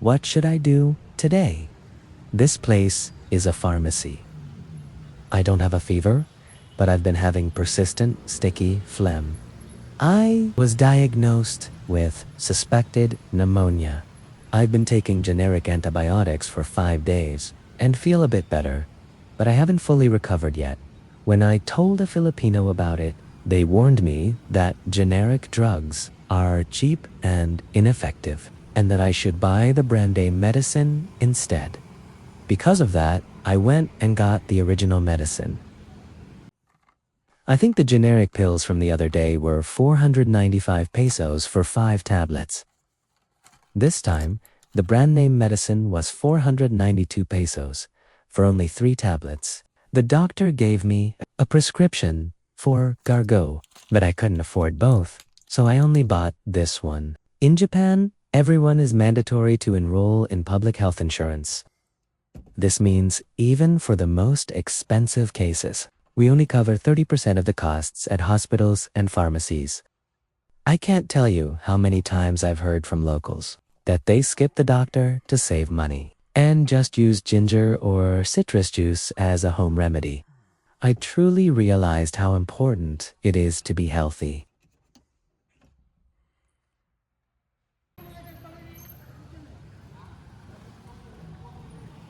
What should I do today? This place is a pharmacy. I don't have a fever, but I've been having persistent, sticky phlegm. I was diagnosed with suspected pneumonia. I've been taking generic antibiotics for 5 days and feel a bit better, but I haven't fully recovered yet. When I told a Filipino about it, they warned me that generic drugs are cheap and ineffective, and that I should buy the brand name medicine instead. Because of that, I went and got the original medicine. I think the generic pills from the other day were 495 pesos for 5 tablets. This time, the brand name medicine was 492 pesos for only 3 tablets. The doctor gave me a prescription for Gargo, but I couldn't afford both, so I only bought this one. In Japan, everyone is mandatory to enroll in public health insurance. This means even for the most expensive cases, we only cover 30% of the costs at hospitals and pharmacies. I can't tell you how many times I've heard from locals that they skip the doctor to save money and just use ginger or citrus juice as a home remedy. I truly realized how important it is to be healthy.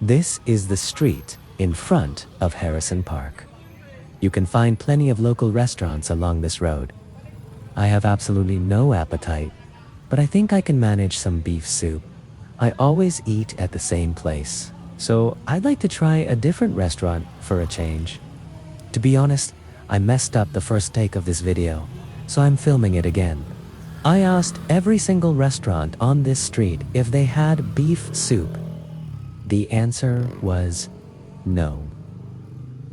This is the street in front of Harrison Park. You can find plenty of local restaurants along this road. I have absolutely no appetite, but I think I can manage some beef soup. I always eat at the same place, so I'd like to try a different restaurant for a change. To be honest, I messed up the first take of this video, so I'm filming it again. I asked every single restaurant on this street if they had beef soup. The answer was no.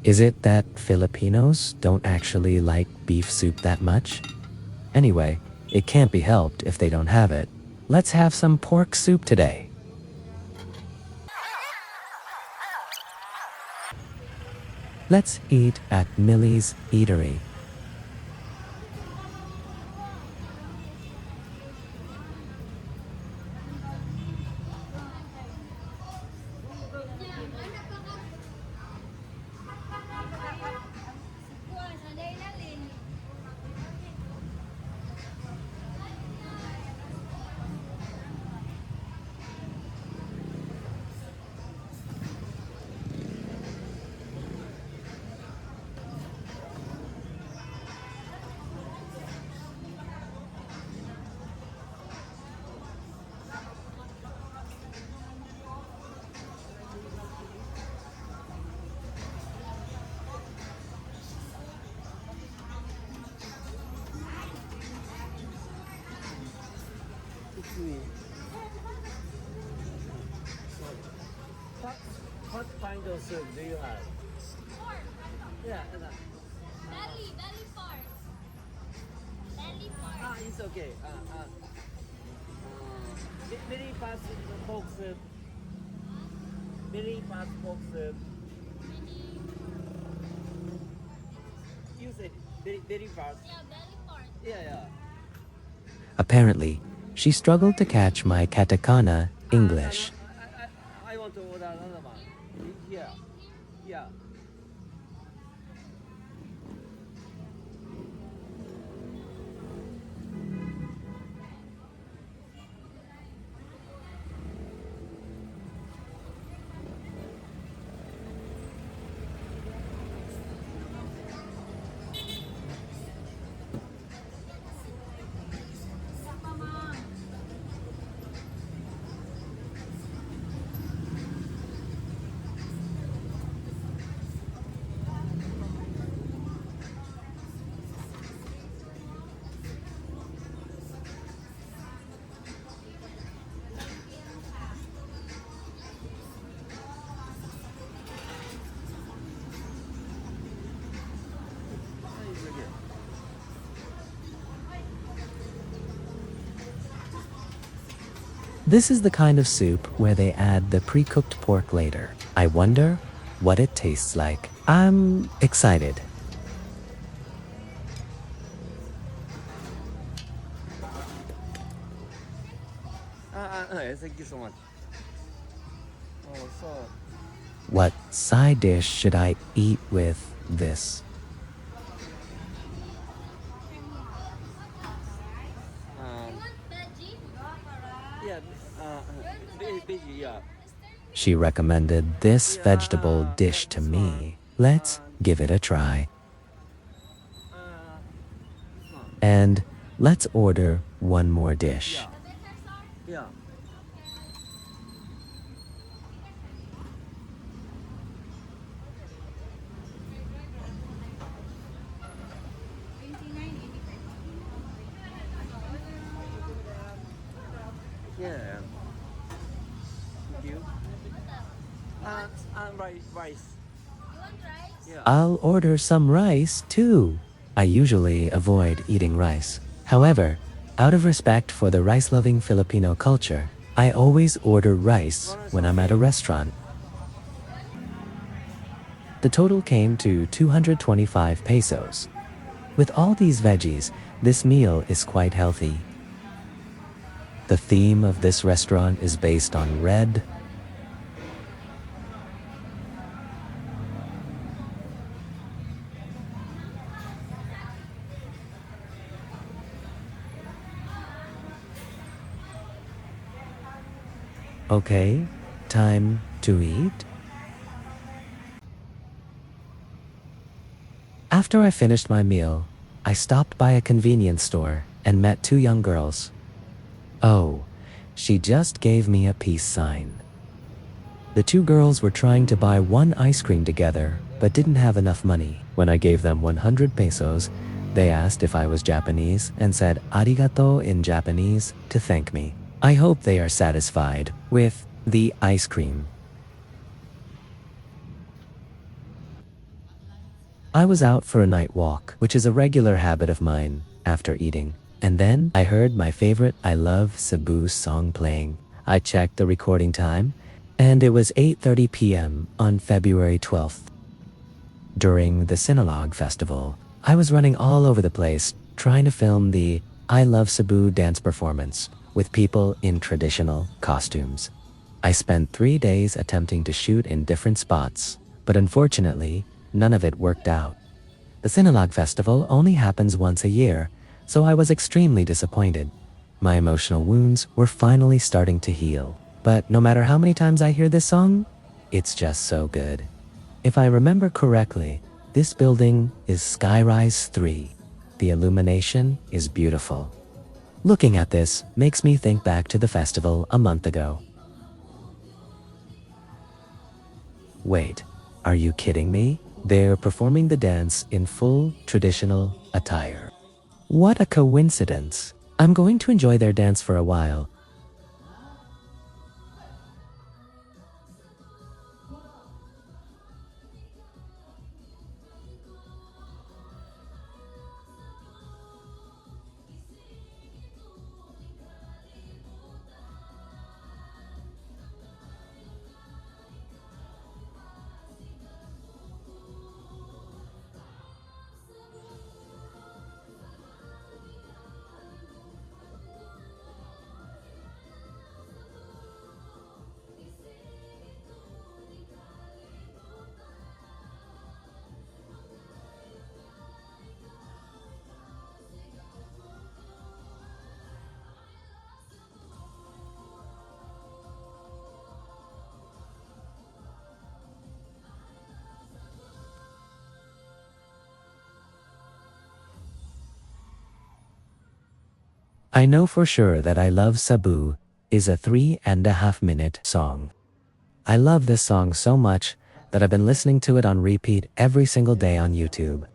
Is it that Filipinos don't actually like beef soup that much? Anyway, it can't be helped if they don't have it. Let's have some pork soup today. Let's eat at Millie's Eatery. What kind of soup do you have? Pork. Yeah. Belly part. Belly part. It's okay. Very fast pork soup. Very fast pork soup. You said very fast. Yeah, belly part. Yeah. Apparently, she struggled to catch my katakana English. I want to order another one. Yeah. This is the kind of soup where they add the pre-cooked pork later. I wonder what it tastes like. I'm excited. Thank you so much. Oh, so. What side dish should I eat with this? Um, Want veggie? yeah, veggie, yeah. She recommended this vegetable Yeah, dish to this one. me. Let's Uh, give it a try. this one. And let's order one more dish. Yeah, yeah. Yeah. Thank you. Rice. You want rice? Yeah. I'll order some rice too. I usually avoid eating rice. However, out of respect for the rice-loving Filipino culture, I always order rice when I'm at a restaurant. The total came to 225 pesos. With all these veggies, this meal is quite healthy. The theme of this restaurant is based on red. Okay, time to eat. After I finished my meal, I stopped by a convenience store and met two young girls. Oh, she just gave me a peace sign. The two girls were trying to buy one ice cream together, but didn't have enough money. When I gave them 100 pesos, they asked if I was Japanese and said arigato in Japanese to thank me. I hope they are satisfied with the ice cream. I was out for a night walk, which is a regular habit of mine after eating. And then I heard my favorite I Love Cebu song playing. I checked the recording time, and it was 8:30 p.m. on February 12th. During the Sinulog festival, I was running all over the place trying to film the I Love Cebu dance performance with people in traditional costumes. I spent 3 days attempting to shoot in different spots, but unfortunately, none of it worked out. The Sinulog festival only happens once a year, so I was extremely disappointed. My emotional wounds were finally starting to heal. But no matter how many times I hear this song, it's just so good. If I remember correctly, this building is Skyrise 3. The illumination is beautiful. Looking at this makes me think back to the festival a month ago. Wait, are you kidding me? They're performing the dance in full traditional attire. What a coincidence. I'm going to enjoy their dance for a while. I know for sure that I Love Cebu is a 3.5-minute song. I love this song so much that I've been listening to it on repeat every single day on YouTube.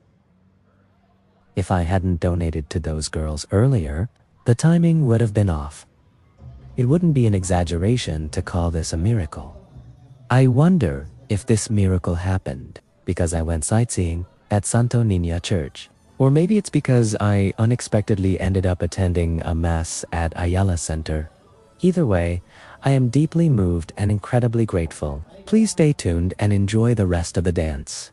If I hadn't donated to those girls earlier, the timing would have been off. It wouldn't be an exaggeration to call this a miracle. I wonder if this miracle happened because I went sightseeing at Santo Niña Church. Or maybe it's because I unexpectedly ended up attending a mass at Ayala Center. Either way, I am deeply moved and incredibly grateful. Please stay tuned and enjoy the rest of the dance.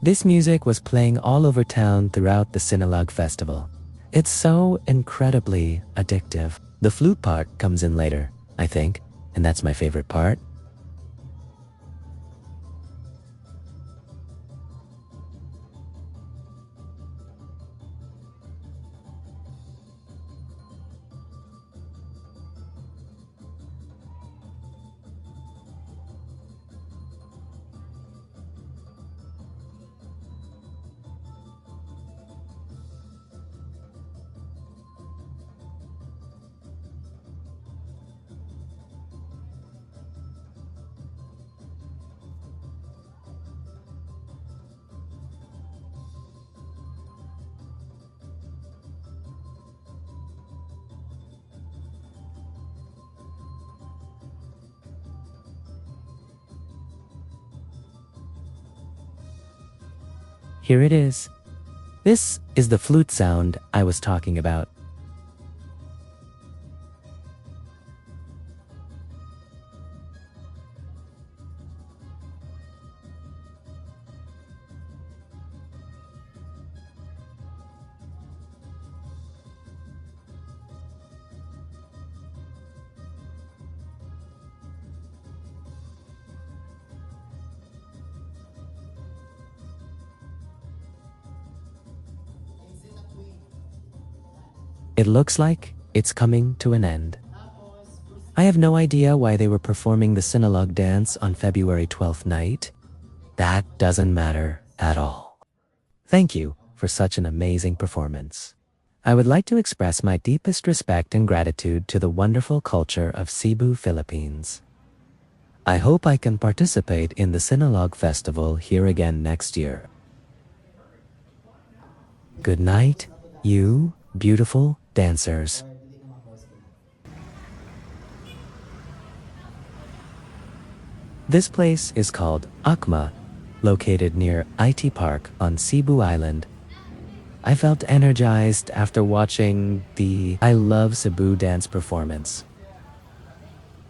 This music was playing all over town throughout the Sinulog festival. It's so incredibly addictive. The flute part comes in later, I think, and that's my favorite part. Here it is. This is the flute sound I was talking about. It looks like it's coming to an end. I have no idea why they were performing the Sinulog dance on February 12th night. That doesn't matter at all. Thank you for such an amazing performance. I would like to express my deepest respect and gratitude to the wonderful culture of Cebu, Philippines. I hope I can participate in the Sinulog festival here again next year. Good night, you beautiful dancers. This place is called Akma, located near IT Park on Cebu Island. I felt energized after watching the I Love Cebu dance performance.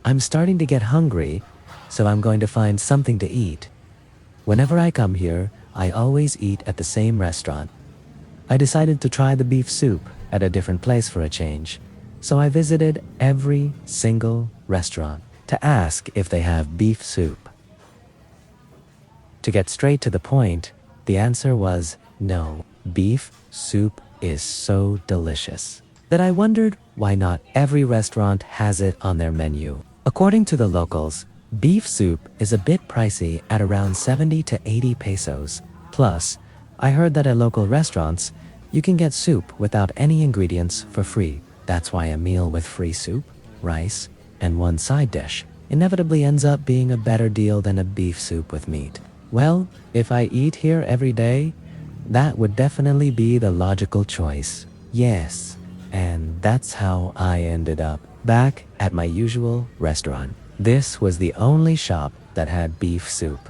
I'm starting to get hungry, so I'm going to find something to eat. Whenever I come here, I always eat at the same restaurant. I decided to try the beef soup at a different place for a change, so I visited every single restaurant to ask if they have beef soup. To get straight to the point, the answer was no. Beef soup is so delicious that I wondered why not every restaurant has it on their menu. According to the locals, beef soup is a bit pricey at around 70 to 80 pesos. Plus, I heard that at local restaurants, you can get soup without any ingredients for free. That's why a meal with free soup, rice, and one side dish inevitably ends up being a better deal than a beef soup with meat. Well, if I eat here every day, that would definitely be the logical choice. Yes, and that's how I ended up back at my usual restaurant. This was the only shop that had beef soup.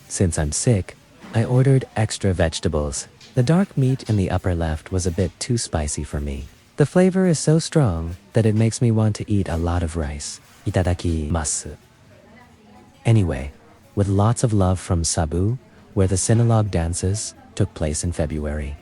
Since I'm sick, I ordered extra vegetables. The dark meat in the upper left was a bit too spicy for me. The flavor is so strong that it makes me want to eat a lot of rice. Itadakimasu. Anyway, with lots of love from Cebu, where the Sinulog dances took place in February.